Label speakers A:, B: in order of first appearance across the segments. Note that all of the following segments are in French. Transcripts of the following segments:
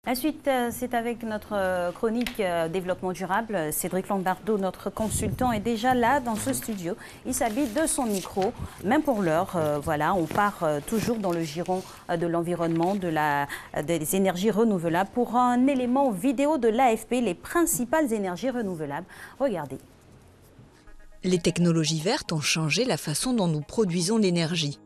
A: La suite, c'est avec notre chronique développement durable. Cédric Lombardo, notre consultant, est déjà là dans ce studio. Il s'habille de son micro, même pour l'heure. Voilà, on part toujours dans le giron de l'environnement, des énergies renouvelables pour un élément vidéo de l'AFP, les principales énergies renouvelables. Regardez.
B: Les technologies vertes ont changé la façon dont nous produisons l'énergie.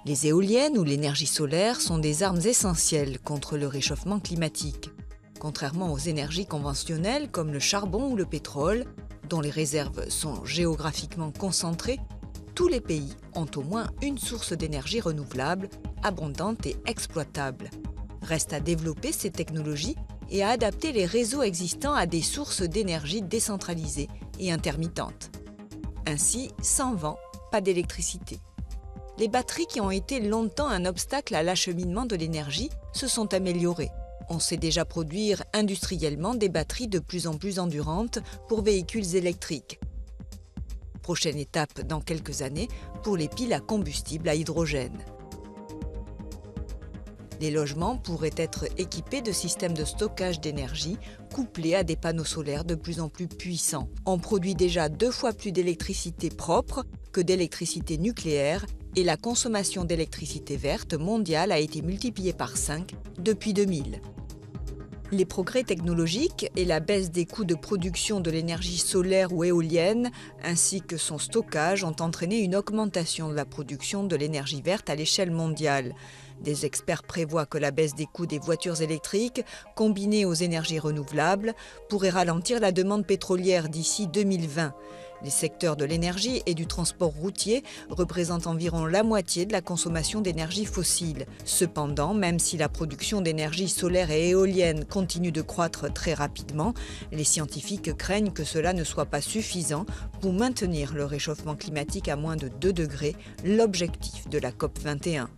B: Les éoliennes ou l'énergie solaire sont des armes essentielles contre le réchauffement climatique. Contrairement aux énergies conventionnelles comme le charbon ou le pétrole, dont les réserves sont géographiquement concentrées, tous les pays ont au moins une source d'énergie renouvelable, abondante et exploitable. Reste à développer ces technologies et à adapter les réseaux existants à des sources d'énergie décentralisées et intermittentes. Ainsi, sans vent, pas d'électricité. Les batteries qui ont été longtemps un obstacle à l'acheminement de l'énergie se sont améliorées. On sait déjà produire industriellement des batteries de plus en plus endurantes pour véhicules électriques. Prochaine étape dans quelques années pour les piles à combustible à hydrogène. Les logements pourraient être équipés de systèmes de stockage d'énergie couplés à des panneaux solaires de plus en plus puissants. On produit déjà 2 fois plus d'électricité propre que d'électricité nucléaire et la consommation d'électricité verte mondiale a été multipliée par 5 depuis 2000. Les progrès technologiques et la baisse des coûts de production de l'énergie solaire ou éolienne, ainsi que son stockage, ont entraîné une augmentation de la production de l'énergie verte à l'échelle mondiale. Des experts prévoient que la baisse des coûts des voitures électriques, combinée aux énergies renouvelables, pourrait ralentir la demande pétrolière d'ici 2020. Les secteurs de l'énergie et du transport routier représentent environ la moitié de la consommation d'énergie fossile. Cependant, même si la production d'énergie solaire et éolienne continue de croître très rapidement, les scientifiques craignent que cela ne soit pas suffisant pour maintenir le réchauffement climatique à moins de 2 degrés, l'objectif de la COP 21.